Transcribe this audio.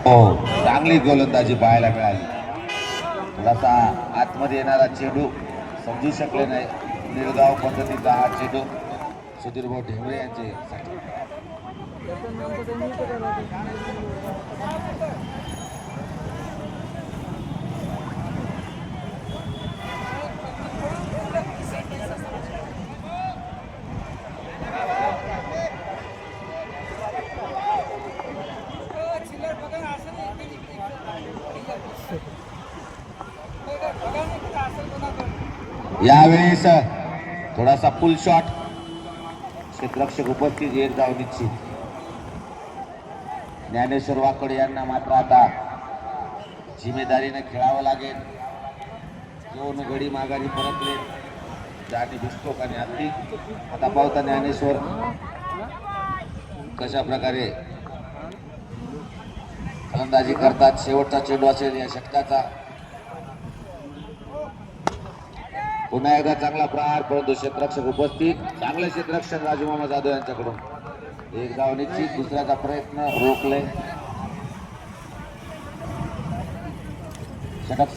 हो, चांगली गोलंदाजी पाहायला मिळाली. थोडासा आतमध्ये येणारा चेंडू समजू शकले नाही. निर्गाव पद्धतीचा हा चेंडू सुधीरभाऊ ढेमरे यांचे यावेळेस थोडासा फुल शॉट. क्षेत्ररक्षक उपस्थित, एक धाव निश्चित. ज्ञानेश्वर वाकड यांना मात्र आता जिम्मेदारीने खेळावं लागेल. 2 गडी माघारी परतले जानी बिस्टोक आणि हत्ती. आता पाहता ज्ञानेश्वर कशा प्रकारे फलंदाजी करतात. शेवटचा चेंडू असेल या षटकाचा. पुन्हा एकदा चांगला प्रहार, परंतु क्षेत्ररक्षक उपस्थित. चांगले क्षेत्ररक्षण राजू मामा जाधव यांच्याकडून. एक धाव निश्चित. दुसऱ्याचा प्रयत्न रोखले. षटक